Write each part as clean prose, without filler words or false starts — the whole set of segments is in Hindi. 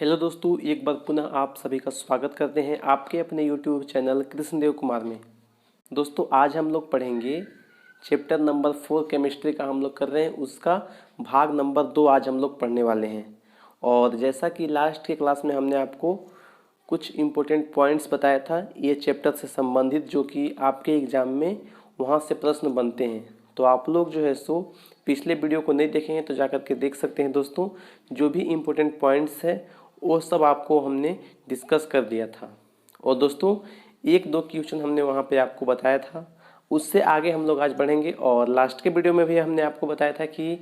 हेलो दोस्तों, एक बार पुनः आप सभी का स्वागत करते हैं आपके अपने यूट्यूब चैनल कृष्णदेव कुमार में। दोस्तों आज हम लोग पढ़ेंगे चैप्टर नंबर 4 केमिस्ट्री का हम लोग कर रहे हैं, उसका भाग नंबर 2 आज हम लोग पढ़ने वाले हैं। और जैसा कि लास्ट के क्लास में हमने आपको कुछ इम्पोर्टेंट पॉइंट्स बताया था ये चैप्टर से संबंधित, जो कि आपके एग्ज़ाम में वहाँ से प्रश्न बनते हैं। तो आप लोग जो है सो पिछले वीडियो को नहीं देखे हैं तो जा कर के देख सकते हैं दोस्तों। जो भी इम्पोर्टेंट पॉइंट्स है वो सब आपको हमने डिस्कस कर दिया था। और दोस्तों एक दो क्वेश्चन हमने वहाँ पे आपको बताया था, उससे आगे हम लोग आज बढ़ेंगे। और लास्ट के वीडियो में भी हमने आपको बताया था कि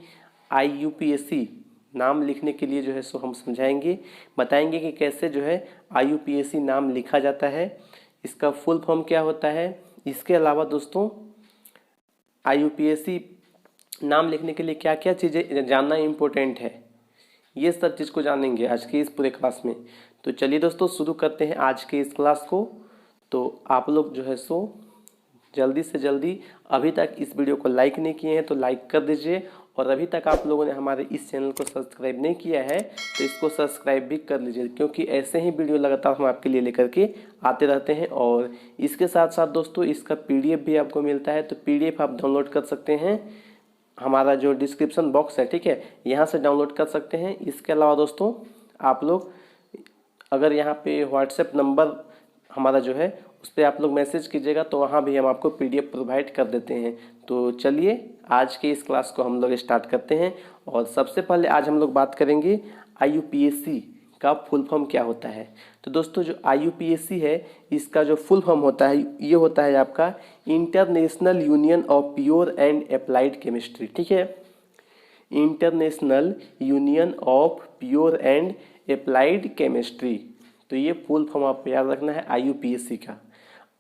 IUPAC नाम लिखने के लिए जो है सो हम समझाएंगे, बताएंगे कि कैसे जो है IUPAC नाम लिखा जाता है, इसका फुल फॉर्म क्या होता है। इसके अलावा दोस्तों IUPAC नाम लिखने के लिए क्या क्या चीज़ें जानना इम्पोर्टेंट है, ये सब चीज़ को जानेंगे आज के इस पूरे क्लास में। तो चलिए दोस्तों शुरू करते हैं आज के इस क्लास को। तो आप लोग जो है सो जल्दी से जल्दी, अभी तक इस वीडियो को लाइक नहीं किए हैं तो लाइक कर दीजिए। और अभी तक आप लोगों ने हमारे इस चैनल को सब्सक्राइब नहीं किया है तो इसको सब्सक्राइब भी कर लीजिए, क्योंकि ऐसे ही वीडियो लगातार हम आपके लिए लेकर के आते रहते हैं। और इसके साथ साथ दोस्तों इसका PDF भी आपको मिलता है, तो PDF आप डाउनलोड कर सकते हैं, हमारा जो डिस्क्रिप्शन बॉक्स है, ठीक है, यहाँ से डाउनलोड कर सकते हैं। इसके अलावा दोस्तों आप लोग अगर यहाँ पे व्हाट्सएप नंबर हमारा जो है उस पर आप लोग मैसेज कीजिएगा तो वहाँ भी हम आपको PDF प्रोवाइड कर देते हैं। तो चलिए आज के इस क्लास को हम लोग स्टार्ट करते हैं। और सबसे पहले आज हम लोग बात करेंगे IUPAC का फुल फॉर्म क्या होता है। तो दोस्तों जो IUPAC है इसका जो फुल फॉर्म होता है ये होता है आपका international union of pure and applied chemistry, ठीक है, international union of pure and applied chemistry. तो ये फुल फॉर्म आपको याद रखना है IUPAC का।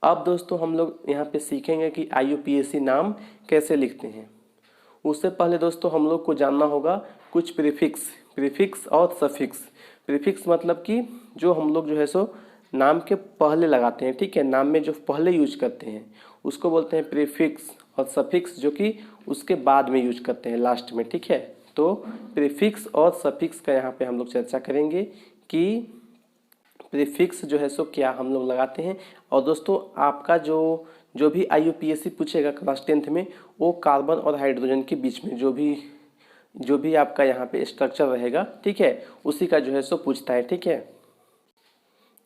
अब दोस्तों हम लोग यहाँ पे सीखेंगे कि IUPAC नाम कैसे लिखते हैं। उससे पहले दोस्तों हम लोग को जानना होगा कुछ प्रीफिक्स और सफिक्स। प्रीफिक्स मतलब कि जो हम लोग जो है सो नाम के पहले लगाते हैं, ठीक है, नाम में जो पहले यूज करते हैं उसको बोलते हैं प्रीफिक्स। और सफिक्स जो कि उसके बाद में यूज करते हैं लास्ट में, ठीक है। तो प्रीफिक्स और सफिक्स का यहाँ पे हम लोग चर्चा करेंगे कि प्रीफिक्स जो है सो क्या हम लोग लगाते हैं। और दोस्तों आपका जो भी IUPAC पूछेगा क्लास 10th में, वो कार्बन और हाइड्रोजन के बीच में जो भी आपका यहाँ पे स्ट्रक्चर रहेगा, ठीक है, उसी का जो है सो पूछता है, ठीक है।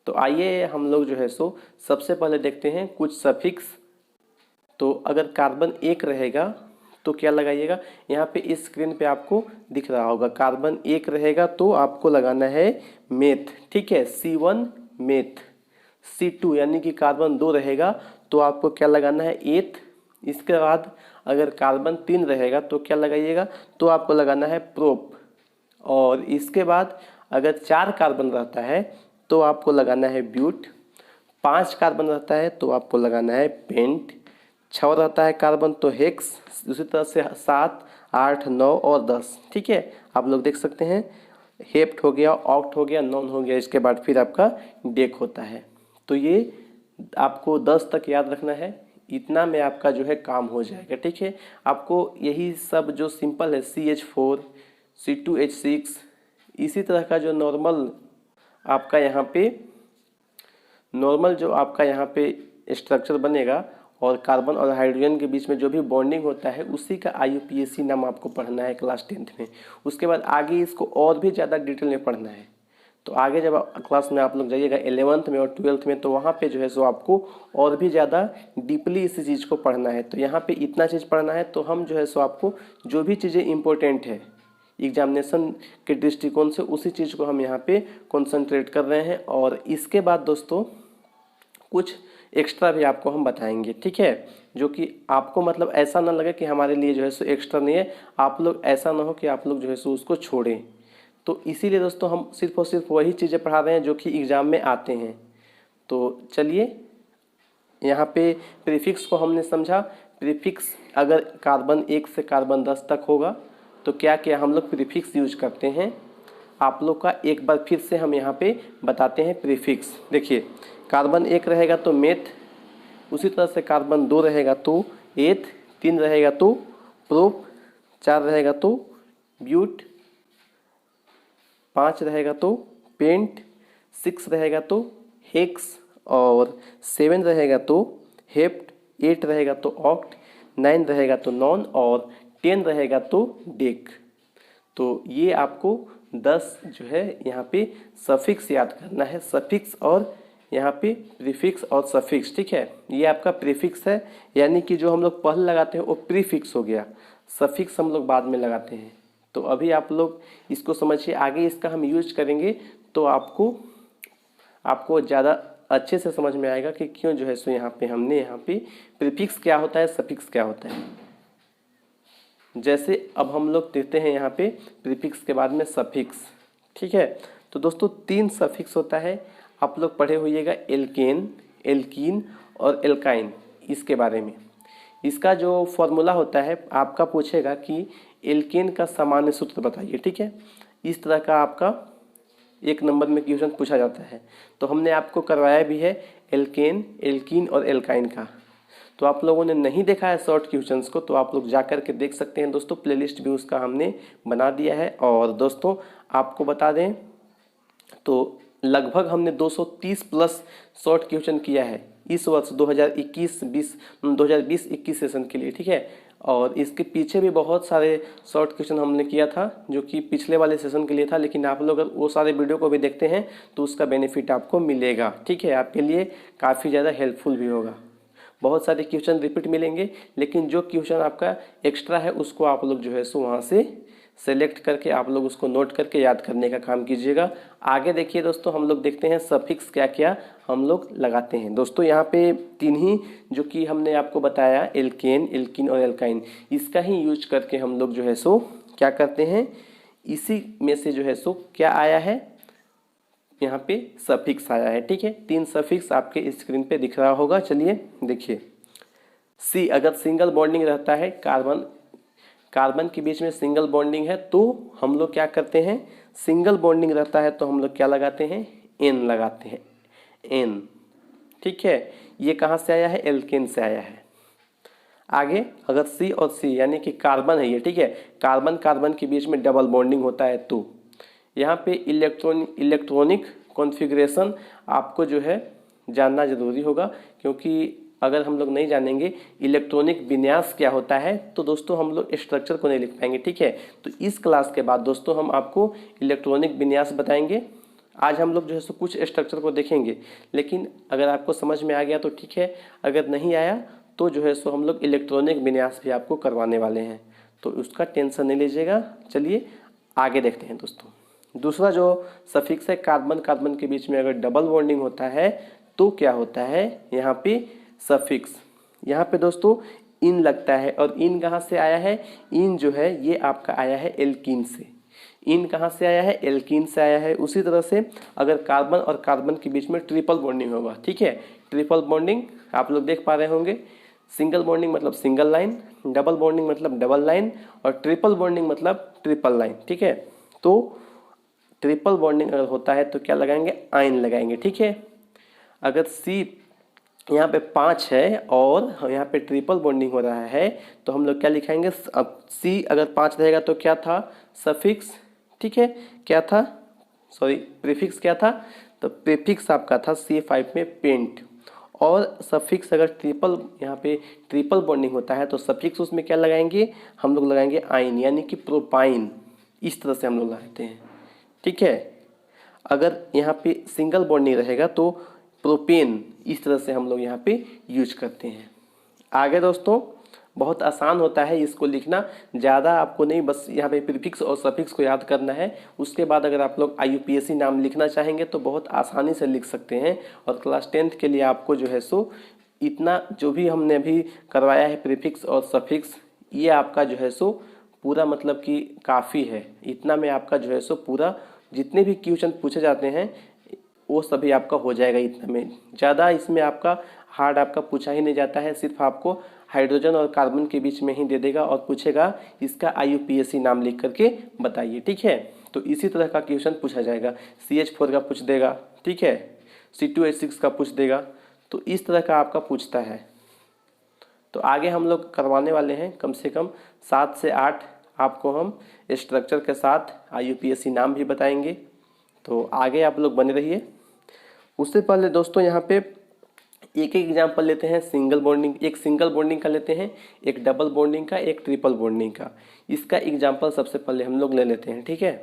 तो आइए हम लोग जो है सो सबसे पहले देखते हैं कुछ सफिक्स। तो अगर कार्बन 1 रहेगा तो क्या लगाइएगा, यहाँ पे इस स्क्रीन पे आपको दिख रहा होगा, कार्बन 1 रहेगा तो आपको लगाना है मेथ, ठीक है, C1 मेथ। C2 यानी कि कार्बन 2 रहेगा तो आपको क्या लगाना है, एथ। इसके बाद अगर कार्बन 3 रहेगा तो क्या लगाइएगा, तो आपको लगाना है प्रोप। और इसके बाद अगर 4 कार्बन रहता है तो आपको लगाना है ब्यूट। 5 कार्बन रहता है तो आपको लगाना है पेंट। 6 रहता है कार्बन तो हेक्स। उसी तरह से 7, 8, 9 और 10, ठीक है, आप लोग देख सकते हैं। हेप्ट हो गया, ऑक्ट हो गया, नॉन हो गया, इसके बाद फिर आपका डेक होता है। तो ये आपको 10 तक याद रखना है, इतना में आपका जो है काम हो जाएगा, ठीक है। आपको यही सब जो सिंपल है CH4, C2H6, इसी तरह का जो नॉर्मल आपका यहाँ पे स्ट्रक्चर बनेगा और कार्बन और हाइड्रोजन के बीच में जो भी बॉन्डिंग होता है उसी का IUPAC नाम आपको पढ़ना है क्लास 10th में। उसके बाद आगे इसको और भी ज़्यादा डिटेल में पढ़ना है। तो आगे जब क्लास में आप लोग जाइएगा 11th में और 12th में, तो वहाँ पे जो है सो आपको और भी ज़्यादा डीपली इस चीज़ को पढ़ना है। तो यहाँ पे इतना चीज़ पढ़ना है तो हम जो है सो आपको जो भी चीज़ें इंपॉर्टेंट है एग्जामिनेशन के दृष्टिकोण से उसी चीज़ को हम यहाँ पे कॉन्सेंट्रेट कर रहे हैं। और इसके बाद दोस्तों कुछ एक्स्ट्रा भी आपको हम बताएंगे, ठीक है, जो कि आपको मतलब ऐसा ना लगे कि हमारे लिए जो है सो एक्स्ट्रा नहीं है, आप लोग ऐसा ना हो कि आप लोग जो है सो उसको छोड़ें। तो इसीलिए दोस्तों हम सिर्फ और सिर्फ वही चीज़ें पढ़ा रहे हैं जो कि एग्ज़ाम में आते हैं। तो चलिए यहाँ पे प्रीफिक्स को हमने समझा। प्रीफिक्स अगर कार्बन 1 से कार्बन 10 तक होगा तो क्या क्या हम लोग प्रीफिक्स यूज करते हैं, आप लोग का एक बार फिर से हम यहाँ पे बताते हैं प्रीफिक्स। देखिए कार्बन 1 रहेगा तो मेथ, उसी तरह से कार्बन 2 रहेगा तो एथ, 3 रहेगा तो प्रोप, 4 रहेगा तो ब्यूट, 5 रहेगा तो पेंट, 6 रहेगा तो हेक्स, और 7 रहेगा तो हेप्ट, 8 रहेगा तो ऑक्ट, 9 रहेगा तो नॉन, और 10 रहेगा तो डेक। तो ये आपको 10 जो है यहाँ पे सफिक्स याद करना है, सफिक्स और यहाँ पे प्रीफिक्स और सफिक्स, ठीक है। ये आपका प्रीफिक्स है, यानी कि जो हम लोग पहले लगाते हैं वो प्रीफिक्स हो गया, सफिक्स हम लोग बाद में लगाते हैं। तो अभी आप लोग इसको समझिए, आगे इसका हम यूज करेंगे तो आपको ज़्यादा अच्छे से समझ में आएगा कि क्यों जो है सो यहाँ पे हमने यहाँ पे प्रीफिक्स क्या होता है, सफिक्स क्या होता है। जैसे अब हम लोग देखते हैं यहाँ पे प्रीफिक्स के बाद में सफिक्स, ठीक है। तो दोस्तों 3 सफिक्स होता है, आप लोग पढ़े होइएगा एल्केन, एल्कीन और एल्काइन, इसके बारे में। इसका जो फॉर्मूला होता है, आपका पूछेगा कि एल्केन का सामान्य सूत्र बताइए, ठीक है। इस तरह का आपका 1 नंबर में क्वेश्चन पूछा जाता है। तो हमने आपको करवाया भी है एल्केन, एल्कीन और एल्काइन का। तो आप लोगों ने नहीं देखा है शॉर्ट क्वेश्चंस को, तो आप लोग जा कर के देख सकते हैं दोस्तों, प्लेलिस्ट भी उसका हमने बना दिया है। और दोस्तों आपको बता दें तो लगभग हमने 230 प्लस शॉर्ट क्वेश्चन किया है इस वर्ष 2020-21 सेशन के लिए, ठीक है। और इसके पीछे भी बहुत सारे शॉर्ट क्वेश्चन हमने किया था जो कि पिछले वाले सेशन के लिए था, लेकिन आप लोग अगर वो सारे वीडियो को भी देखते हैं तो उसका बेनिफिट आपको मिलेगा, ठीक है। आपके लिए काफ़ी ज़्यादा हेल्पफुल भी होगा। बहुत सारे क्वेश्चन रिपीट मिलेंगे, लेकिन जो क्वेश्चन आपका एक्स्ट्रा है उसको आप लोग जो है सो वहाँ से सेलेक्ट करके आप लोग उसको नोट करके याद करने का काम कीजिएगा। आगे देखिए दोस्तों, हम लोग देखते हैं सफिक्स क्या क्या हम लोग लगाते हैं। दोस्तों यहाँ पे 3 ही जो कि हमने आपको बताया, एल्केन, एल्कीन और एल्काइन, इसका ही यूज करके हम लोग जो है सो क्या करते हैं, इसी में से जो है सो क्या आया है, यहाँ पे सफिक्स आया है, ठीक है। 3 सफिक्स आपके स्क्रीन पे दिख रहा होगा। चलिए देखिए, सी अगर सिंगल बॉन्डिंग रहता है, कार्बन के बीच में सिंगल बॉन्डिंग है तो हम लोग क्या करते हैं, सिंगल बॉन्डिंग रहता है तो हम लोग क्या लगाते हैं, एन लगाते हैं, एन, ठीक है। ये कहाँ से आया है, एल्केन से आया है। आगे अगर सी और सी यानी कि कार्बन है ये, ठीक है, कार्बन कार्बन के बीच में डबल बॉन्डिंग होता है तो यहाँ पे इलेक्ट्रॉनिक कॉन्फ़िगरेशन आपको जो है जानना ज़रूरी होगा, क्योंकि अगर हम लोग नहीं जानेंगे इलेक्ट्रॉनिक विन्यास क्या होता है तो दोस्तों हम लोग स्ट्रक्चर को नहीं लिख पाएंगे, ठीक है। तो इस क्लास के बाद दोस्तों हम आपको इलेक्ट्रॉनिक विन्यास बताएंगे। आज हम लोग जो है सो कुछ स्ट्रक्चर को देखेंगे, लेकिन अगर आपको समझ में आ गया तो ठीक है, अगर नहीं आया तो जो है सो हम लोग इलेक्ट्रॉनिक विन्यास भी आपको करवाने वाले हैं, तो उसका टेंशन नहीं लीजिएगा। चलिए आगे देखते हैं दोस्तों। दूसरा जो सफिक्स है, कार्बन कार्बन के बीच में अगर डबल बॉन्डिंग होता है तो क्या होता है, यहाँ पे सफिक्स, यहाँ पे दोस्तों इन लगता है। और इन कहाँ से आया है, इन जो है ये आपका आया है एल्कीन से। इन कहाँ से आया है, एल्कीन से आया है। उसी तरह से अगर कार्बन और कार्बन के बीच में ट्रिपल बॉन्डिंग होगा, ठीक है, ट्रिपल बॉन्डिंग आप लोग देख पा रहे होंगे। सिंगल बॉन्डिंग मतलब सिंगल लाइन, डबल बॉन्डिंग मतलब डबल लाइन, और ट्रिपल बॉन्डिंग मतलब ट्रिपल लाइन, ठीक है। तो ट्रिपल बॉन्डिंग अगर होता है तो क्या लगाएंगे, आयन लगाएंगे, ठीक है। अगर सी यहाँ पे 5 है और यहाँ पे ट्रिपल बॉन्डिंग हो रहा है तो हम लोग क्या लिखाएंगे, अब सी अगर 5 रहेगा तो क्या था, सफिक्स, ठीक है, क्या था, सॉरी प्रीफिक्स क्या था, तो प्रीफिक्स आपका था C5 में पेंट। और सफिक्स अगर ट्रिपल यहाँ पे ट्रिपल बॉन्डिंग होता है तो सफिक्स उसमें क्या लगाएंगे, हम लोग लगाएंगे आयन यानी कि प्रोपाइन। इस तरह से हम लोग लगाते हैं, ठीक है। अगर यहाँ पे सिंगल बॉन्डिंग रहेगा तो प्रोपेन, इस तरह से हम लोग यहाँ पे यूज करते हैं। आगे दोस्तों बहुत आसान होता है इसको लिखना, ज़्यादा आपको नहीं, बस यहाँ पे प्रीफिक्स और सफिक्स को याद करना है। उसके बाद अगर आप लोग IUPAC नाम लिखना चाहेंगे तो बहुत आसानी से लिख सकते हैं। और क्लास 10th के लिए आपको जो है सो इतना जो भी हमने अभी करवाया है प्रीफिक्स और सफिक्स, ये आपका जो है सो पूरा मतलब कि काफ़ी है। इतना में आपका जो है सो पूरा जितने भी क्वेश्चन पूछे जाते हैं वो सभी आपका हो जाएगा। इतना में ज़्यादा इसमें आपका हार्ड आपका पूछा ही नहीं जाता है, सिर्फ आपको हाइड्रोजन और कार्बन के बीच में ही दे देगा और पूछेगा इसका IUPAC नाम लिख करके बताइए, ठीक है। तो इसी तरह का क्वेश्चन पूछा जाएगा, CH4 का पूछ देगा, ठीक है, C2H6 का पूछ देगा, तो इस तरह का आपका पूछता है। तो आगे हम लोग करवाने वाले हैं कम से कम 7 से 8 आपको हम स्ट्रक्चर के साथ IUPAC नाम भी बताएंगे, तो आगे आप लोग बने रहिए। उससे पहले दोस्तों यहाँ पे एक एक एग्जाम्पल लेते हैं। सिंगल बॉन्डिंग, एक सिंगल बॉन्डिंग का लेते हैं, एक डबल बॉन्डिंग का, एक ट्रिपल बॉन्डिंग का। इसका एग्जाम्पल सबसे पहले हम लोग ले लेते हैं, ठीक है।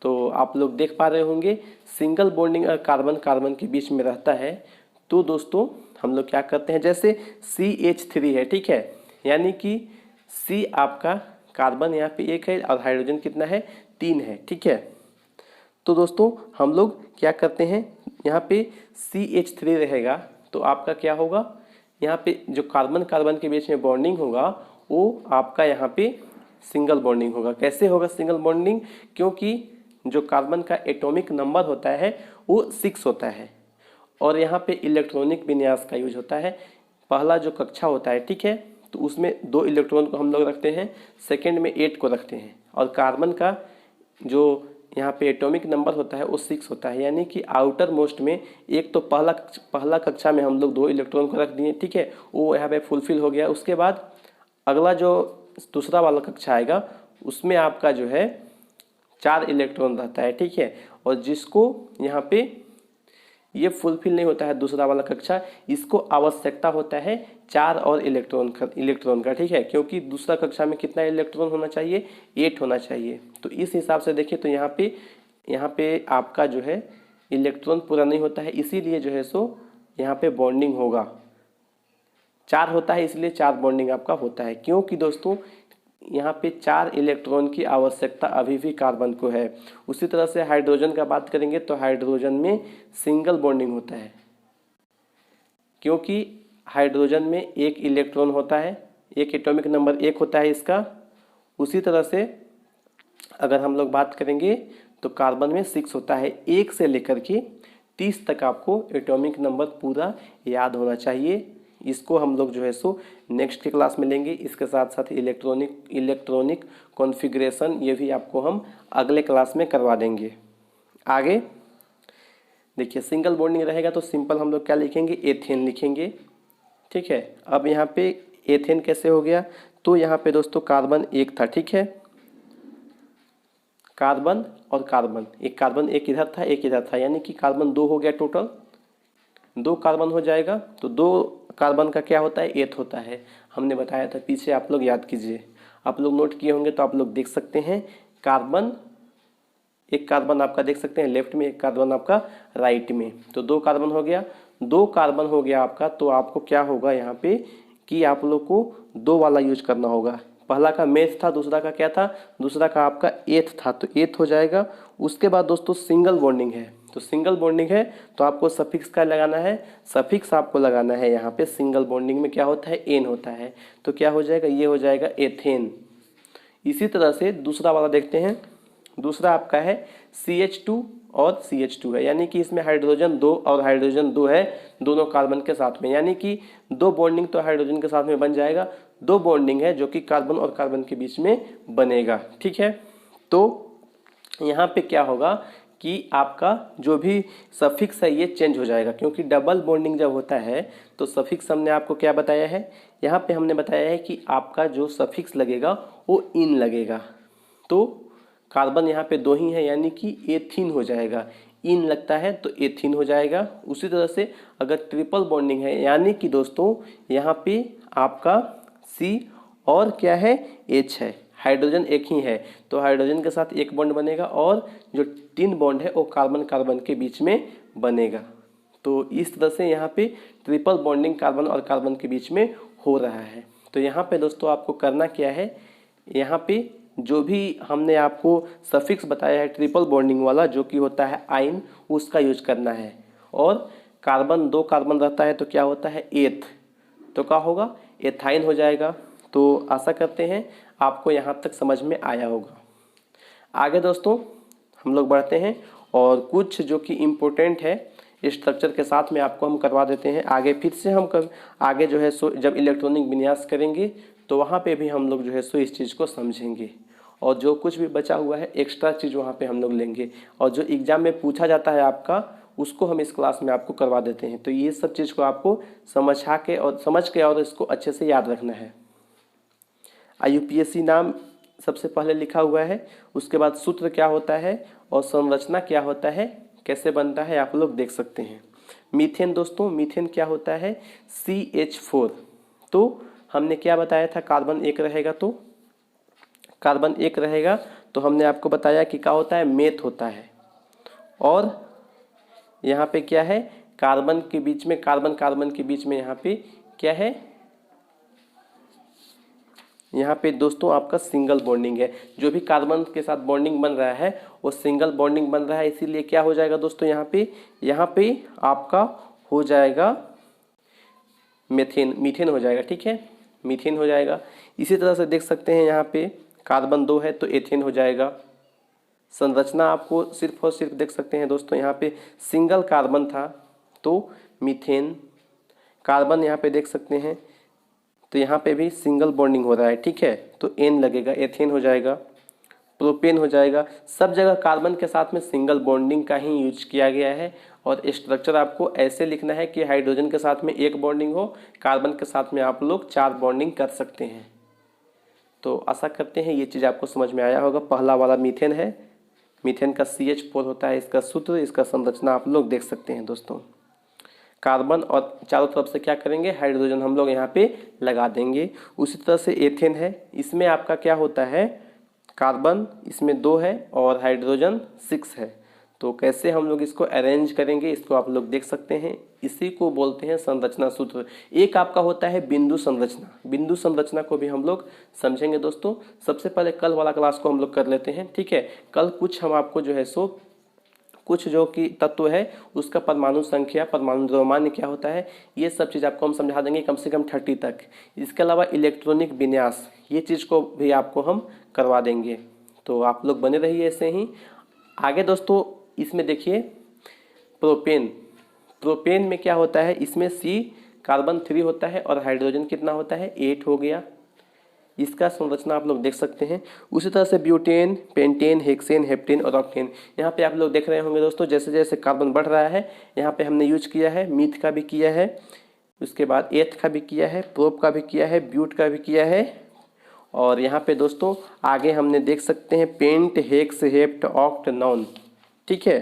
तो आप लोग देख पा रहे होंगे सिंगल बॉन्डिंग अगर कार्बन कार्बन के बीच में रहता है तो दोस्तों हम लोग क्या करते हैं, जैसे CH3 है, ठीक है, यानी कि C आपका कार्बन यहाँ पे 1 है और हाइड्रोजन कितना है, 3 है, ठीक है। तो दोस्तों हम लोग क्या करते हैं, यहाँ पे CH3 रहेगा तो आपका क्या होगा, यहाँ पे जो कार्बन कार्बन के बीच में बॉन्डिंग होगा वो आपका यहाँ पे सिंगल बॉन्डिंग होगा। कैसे होगा सिंगल बॉन्डिंग, क्योंकि जो कार्बन का एटॉमिक नंबर होता है वो 6 होता है और यहाँ पे इलेक्ट्रॉनिक विन्यास का यूज होता है। पहला जो कक्षा होता है, ठीक है, तो उसमें 2 इलेक्ट्रॉन को हम लोग रखते हैं, सेकंड में 8 को रखते हैं और कार्बन का जो यहाँ पे एटॉमिक नंबर होता है वो 6 होता है, यानी कि आउटर मोस्ट में एक तो पहला कक्षा में हम लोग 2 इलेक्ट्रॉन को रख दिए, ठीक है, वो यहाँ पे फुलफिल हो गया। उसके बाद अगला जो दूसरा वाला कक्षा आएगा उसमें आपका जो है 4 इलेक्ट्रॉन रहता है, ठीक है, और जिसको यहाँ पे ये फुलफिल नहीं होता है दूसरा वाला कक्षा, इसको आवश्यकता होता है 4 और इलेक्ट्रॉन का, ठीक है, क्योंकि दूसरा कक्षा में कितना इलेक्ट्रॉन होना चाहिए, 8 होना चाहिए। तो इस हिसाब से देखिए तो यहाँ पे आपका जो है इलेक्ट्रॉन पूरा नहीं होता है, इसीलिए जो है सो यहाँ पे बॉन्डिंग होगा, 4 होता है इसलिए 4 बॉन्डिंग आपका होता है, क्योंकि दोस्तों यहाँ पे 4 इलेक्ट्रॉन की आवश्यकता अभी भी कार्बन को है। उसी तरह से हाइड्रोजन का बात करेंगे तो हाइड्रोजन में सिंगल बॉन्डिंग होता है, क्योंकि हाइड्रोजन में 1 इलेक्ट्रॉन होता है, एक एटॉमिक नंबर 1 होता है इसका। उसी तरह से अगर हम लोग बात करेंगे तो कार्बन में 6 होता है। 1 से लेकर के 30 तक आपको एटॉमिक नंबर पूरा याद होना चाहिए। इसको हम लोग जो है सो नेक्स्ट के क्लास में लेंगे। इसके साथ साथ इलेक्ट्रॉनिक कॉन्फ़िगरेशन ये भी आपको हम अगले क्लास में करवा देंगे। आगे देखिए सिंगल बॉन्डिंग रहेगा तो सिंपल हम लोग क्या लिखेंगे, एथेन लिखेंगे, ठीक है। अब यहाँ पे एथेन कैसे हो गया, तो यहाँ पे दोस्तों कार्बन 1 था, ठीक है, कार्बन और कार्बन, एक इधर था एक इधर था, यानी कि कार्बन 2 हो गया, टोटल 2 कार्बन हो जाएगा। तो 2 कार्बन का क्या होता है, 8 होता है, हमने बताया था पीछे, आप लोग याद कीजिए, आप लोग नोट किए होंगे तो आप लोग देख सकते हैं। एक कार्बन आपका देख सकते हैं लेफ्ट में, एक कार्बन आपका राइट में, तो 2 कार्बन हो गया। 2 कार्बन हो गया आपका, तो आपको क्या होगा यहाँ पे कि आप लोग को 2 वाला यूज करना होगा। पहला का मेथ था, दूसरा का क्या था, दूसरा का आपका 8 था, तो 8 हो जाएगा। उसके बाद दोस्तों सिंगल बॉन्डिंग है, तो सिंगल बॉन्डिंग है तो आपको सफिक्स का लगाना है, सफिक्स आपको लगाना है यहाँ पे। सिंगल बॉन्डिंग में क्या होता है, एन होता है, तो क्या हो जाएगा, ये हो जाएगा एथेन। इसी तरह से दूसरा वाला देखते हैं। दूसरा आपका है CH2 और CH2 है, यानी कि इसमें हाइड्रोजन 2 और हाइड्रोजन 2 है दोनों कार्बन के साथ में, यानी कि 2 बॉन्डिंग तो हाइड्रोजन के साथ में बन जाएगा। 2 बॉन्डिंग है जो कि कार्बन और कार्बन के बीच में बनेगा, ठीक है। तो यहाँ पे क्या होगा कि आपका जो भी सफिक्स है ये चेंज हो जाएगा, क्योंकि डबल बॉन्डिंग जब होता है तो सफिक्स हमने आपको क्या बताया है, यहाँ पे हमने बताया है कि आपका जो सफिक्स लगेगा वो इन लगेगा। तो कार्बन यहाँ पे 2 ही है, यानी कि एथीन हो जाएगा, इन लगता है तो एथीन हो जाएगा। उसी तरह से अगर ट्रिपल बॉन्डिंग है, यानी कि दोस्तों यहाँ पे आपका C और क्या है, H है, हाइड्रोजन 1 ही है, तो हाइड्रोजन के साथ 1 बॉन्ड बनेगा और जो 3 बॉन्ड है वो कार्बन कार्बन के बीच में बनेगा। तो इस तरह से यहाँ पे ट्रिपल बॉन्डिंग कार्बन और कार्बन के बीच में हो रहा है। तो यहाँ पे दोस्तों आपको करना क्या है, यहाँ पे जो भी हमने आपको सफिक्स बताया है ट्रिपल बॉन्डिंग वाला जो कि होता है आइन, उसका यूज करना है। और कार्बन 2 कार्बन रहता है तो क्या होता है, एथ, तो क्या होगा, एथाइन हो जाएगा। तो आशा करते हैं आपको यहाँ तक समझ में आया होगा। आगे दोस्तों हम लोग बढ़ते हैं और कुछ जो कि इम्पोर्टेंट है स्ट्रक्चर के साथ में आपको हम करवा देते हैं। आगे फिर से हम आगे जो है सो जब इलेक्ट्रॉनिक विन्यास करेंगे तो वहाँ पे भी हम लोग जो है सो इस चीज़ को समझेंगे, और जो कुछ भी बचा हुआ है एक्स्ट्रा चीज़ वहाँ पे हम लोग लेंगे, और जो एग्ज़ाम में पूछा जाता है आपका उसको हम इस क्लास में आपको करवा देते हैं। तो ये सब चीज़ को आपको समझ के और इसको अच्छे से याद रखना है। IUPAC नाम सबसे पहले लिखा हुआ है, उसके बाद सूत्र क्या होता है और संरचना क्या होता है, कैसे बनता है, आप लोग देख सकते हैं। मीथेन दोस्तों, मीथेन क्या होता है, CH4। तो हमने क्या बताया था, कार्बन एक रहेगा, तो कार्बन एक रहेगा तो हमने आपको बताया कि क्या होता है, मेथ होता है। और यहाँ पे क्या है, कार्बन के बीच में, कार्बन कार्बन के बीच में यहाँ पे क्या है, यहाँ पे दोस्तों आपका सिंगल बॉन्डिंग है। जो भी कार्बन के साथ बॉन्डिंग बन रहा है वो सिंगल बॉन्डिंग बन रहा है, इसीलिए क्या हो जाएगा दोस्तों, यहाँ पे आपका हो जाएगा मेथेन, मीथेन हो जाएगा। ठीक है, मीथेन हो जाएगा। इसी तरह से देख सकते हैं यहाँ पे कार्बन 2 है तो एथेन हो जाएगा। संरचना आपको सिर्फ और सिर्फ देख सकते हैं दोस्तों, यहाँ पे सिंगल कार्बन था तो मीथेन, कार्बन यहाँ पे देख सकते हैं तो यहाँ पे भी सिंगल बॉन्डिंग हो रहा है। ठीक है, तो एन लगेगा, एथेन हो जाएगा, प्रोपेन हो जाएगा। सब जगह कार्बन के साथ में सिंगल बॉन्डिंग का ही यूज किया गया है। और स्ट्रक्चर आपको ऐसे लिखना है कि हाइड्रोजन के साथ में एक बॉन्डिंग हो, कार्बन के साथ में आप लोग 4 बॉन्डिंग कर सकते हैं। तो आशा करते हैं ये चीज़ आपको समझ में आया होगा। पहला वाला मीथेन है, मीथेन का CH4 होता है इसका सूत्र, इसका संरचना आप लोग देख सकते हैं दोस्तों। कार्बन और चारों तरफ से क्या करेंगे, हाइड्रोजन हम लोग यहाँ पे लगा देंगे। उसी तरह से एथेन है, इसमें आपका क्या होता है, कार्बन इसमें 2 है और हाइड्रोजन 6 है। तो कैसे हम लोग इसको अरेंज करेंगे, इसको आप लोग देख सकते हैं। इसी को बोलते हैं संरचना सूत्र। एक आपका होता है बिंदु संरचना, बिंदु संरचना को भी हम लोग समझेंगे दोस्तों। सबसे पहले कल वाला क्लास को हम लोग कर लेते हैं। ठीक है, कल कुछ हम आपको जो है सो कुछ जो कि तत्व है उसका परमाणु संख्या, परमाणु द्रव्यमान क्या होता है, ये सब चीज़ आपको हम समझा देंगे कम से कम 30 तक। इसके अलावा इलेक्ट्रॉनिक विन्यास, ये चीज़ को भी आपको हम करवा देंगे। तो आप लोग बने रहिए ऐसे ही आगे दोस्तों। इसमें देखिए प्रोपेन, प्रोपेन में क्या होता है, इसमें C कार्बन 3 होता है और हाइड्रोजन कितना होता है, 8 हो गया। इसका संरचना आप लोग देख सकते हैं। उसी तरह से ब्यूटेन, पेंटेन, हेक्सेन, हेप्टेन और ऑक्टेन, यहाँ पे आप लोग देख रहे होंगे दोस्तों, जैसे जैसे कार्बन बढ़ रहा है यहाँ पे हमने यूज किया है, मीथ का भी किया है, उसके बाद एथ का भी किया है, प्रोप का भी किया है, ब्यूट का भी किया है। और यहाँ पे दोस्तों आगे हमने देख सकते हैं pent, hex, hept, oct, non. ठीक है,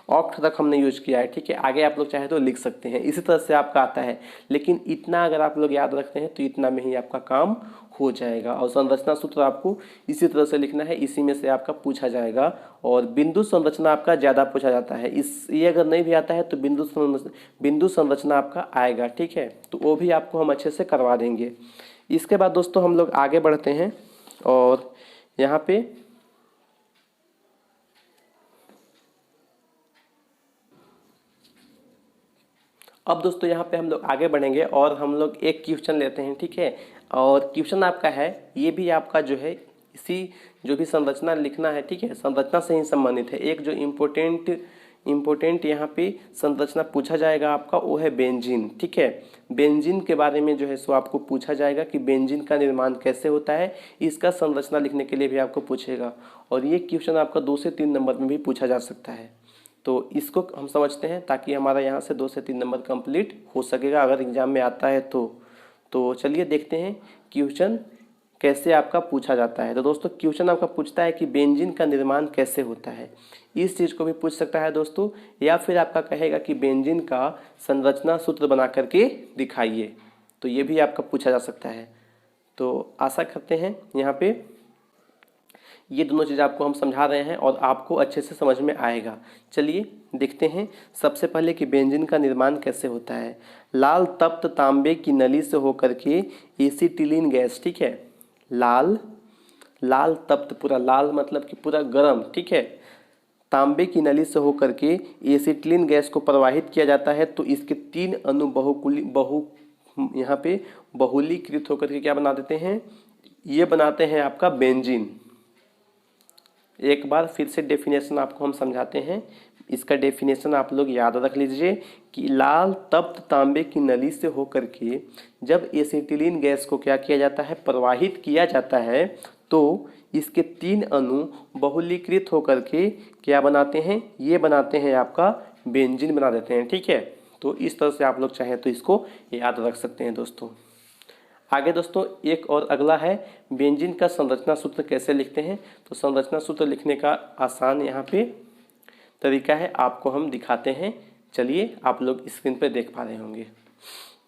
ऑक्ट तक हमने यूज किया है। ठीक है, आगे आप लोग चाहे तो लिख सकते हैं, इसी तरह से आपका आता है। लेकिन इतना अगर आप लोग याद रखते हैं तो इतना में ही आपका काम हो जाएगा। और संरचना सूत्र आपको इसी तरह से लिखना है, इसी में से आपका पूछा जाएगा। और बिंदु संरचना आपका ज़्यादा पूछा जाता है, ये अगर नहीं भी आता है तो बिंदु संरचना आपका आएगा। ठीक है, तो वो भी आपको हम अच्छे से करवा देंगे। इसके बाद दोस्तों हम लोग आगे बढ़ते हैं और यहाँ पे अब दोस्तों यहाँ पे हम लोग आगे बढ़ेंगे और हम लोग एक क्वेश्चन लेते हैं। ठीक है, और क्वेश्चन आपका है, ये भी आपका जो है इसी जो भी संरचना लिखना है। ठीक है, संरचना से ही संबंधित है। एक जो इम्पोर्टेंट यहाँ पे संरचना पूछा जाएगा आपका, वो है बेंजीन। ठीक है, बेंजीन के बारे में जो है सो आपको पूछा जाएगा कि बेंजीन का निर्माण कैसे होता है, इसका संरचना लिखने के लिए भी आपको पूछेगा। और ये क्वेश्चन आपका 2 से 3 नंबर में भी पूछा जा सकता है। तो इसको हम समझते हैं ताकि हमारा यहाँ से 2 से 3 नंबर कंप्लीट हो सकेगा अगर एग्जाम में आता है तो चलिए देखते हैं क्वेश्चन कैसे आपका पूछा जाता है। तो दोस्तों क्वेश्चन आपका पूछता है कि बेंजीन का निर्माण कैसे होता है, इस चीज़ को भी पूछ सकता है दोस्तों। या फिर आपका कहेगा कि बेंजीन का संरचना सूत्र बना करके दिखाइए, तो ये भी आपका पूछा जा सकता है। तो आशा करते हैं यहाँ पे ये दोनों चीज़ आपको हम समझा रहे हैं और आपको अच्छे से समझ में आएगा। चलिए देखते हैं सबसे पहले कि बेंजीन का निर्माण कैसे होता है। लाल तप्त तांबे की नली से होकर के एसिटिलीन गैस, ठीक है, लाल तप्त, पूरा लाल मतलब कि पूरा गर्म, ठीक है, तांबे की नली से होकर के एसिटिलीन गैस को प्रवाहित किया जाता है। तो इसके 3 अणु यहाँ पे बहुलीकृत होकर के क्या बना देते हैं, ये बनाते हैं आपका बेंजीन। एक बार फिर से डेफिनेशन आपको हम समझाते हैं। इसका डेफिनेशन आप लोग याद रख लीजिए कि लाल तप्त तांबे की नली से होकर के जब एसिटिलीन गैस को क्या किया जाता है, प्रवाहित किया जाता है, तो इसके 3 अणु बहुलीकृत होकर के क्या बनाते हैं, ये बनाते हैं आपका बेंजीन बना देते हैं। ठीक है, तो इस तरह से आप लोग चाहें तो इसको याद रख सकते हैं दोस्तों। आगे दोस्तों एक और अगला है बेंजीन का संरचना सूत्र कैसे लिखते हैं। तो संरचना सूत्र लिखने का आसान यहाँ पे तरीका है, आपको हम दिखाते हैं। चलिए आप लोग स्क्रीन पे देख पा रहे होंगे।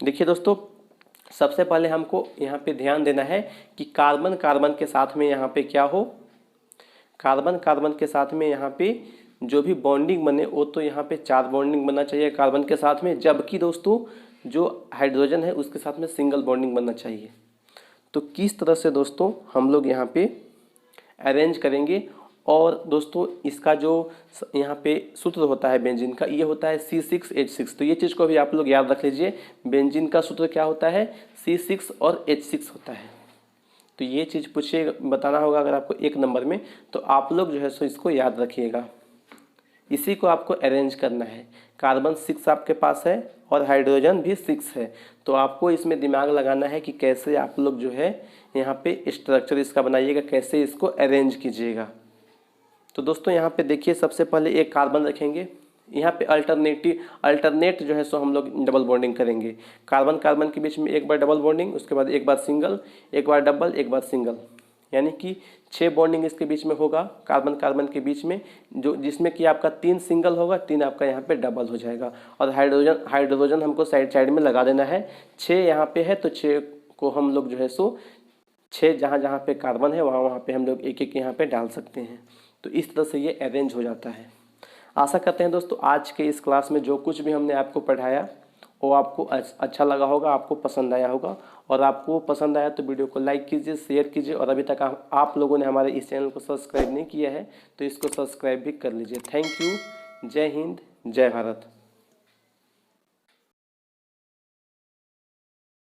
देखिए दोस्तों, सबसे पहले हमको यहाँ पे ध्यान देना है कि कार्बन कार्बन के साथ में यहाँ पे क्या हो, कार्बन कार्बन के साथ में यहाँ पे जो भी बॉन्डिंग बने वो तो यहाँ पे 4 बॉन्डिंग बनना चाहिए कार्बन के साथ में, जबकि दोस्तों जो हाइड्रोजन है उसके साथ में सिंगल बॉन्डिंग बनना चाहिए। तो किस तरह से दोस्तों हम लोग यहाँ पे अरेंज करेंगे, और दोस्तों इसका जो यहाँ पे सूत्र होता है बेंजीन का, ये होता है C6H6। तो ये चीज़ को भी आप लोग याद रख लीजिए, बेंजीन का सूत्र क्या होता है, C6 और H6 होता है। तो ये चीज़ पूछिए, बताना होगा अगर आपको 1 नंबर में, तो आप लोग जो है सो इसको याद रखिएगा। इसी को आपको अरेंज करना है। कार्बन 6 आपके पास है और हाइड्रोजन भी 6 है, तो आपको इसमें दिमाग लगाना है कि कैसे आप लोग जो है यहाँ पे स्ट्रक्चर इसका बनाइएगा, कैसे इसको अरेंज कीजिएगा। तो दोस्तों यहाँ पे देखिए, सबसे पहले एक कार्बन रखेंगे, यहाँ पे अल्टरनेट जो है सो हम लोग डबल बॉन्डिंग करेंगे। कार्बन कार्बन के बीच में एक बार डबल बॉन्डिंग, उसके बाद एक बार सिंगल, एक बार डबल, एक बार सिंगल, यानी कि 6 बॉन्डिंग इसके बीच में होगा कार्बन कार्बन के बीच में, जो जिसमें कि आपका 3 सिंगल होगा, 3 आपका यहाँ पे डबल हो जाएगा। और हाइड्रोजन हमको साइड में लगा देना है। 6 यहाँ पे है तो 6 को हम लोग जो है सो 6 जहाँ पे कार्बन है वहाँ पे हम लोग एक एक यहाँ पे डाल सकते हैं। तो इस तरह से ये अरेंज हो जाता है। आशा करते हैं दोस्तों आज के इस क्लास में जो कुछ भी हमने आपको पढ़ाया वो आपको अच्छा लगा होगा, आपको पसंद आया होगा। और आपको पसंद आया तो वीडियो को लाइक कीजिए, शेयर कीजिए, और अभी तक आप लोगों ने हमारे इस चैनल को सब्सक्राइब नहीं किया है तो इसको सब्सक्राइब भी कर लीजिए। Thank you. जय हिंद, जय भारत।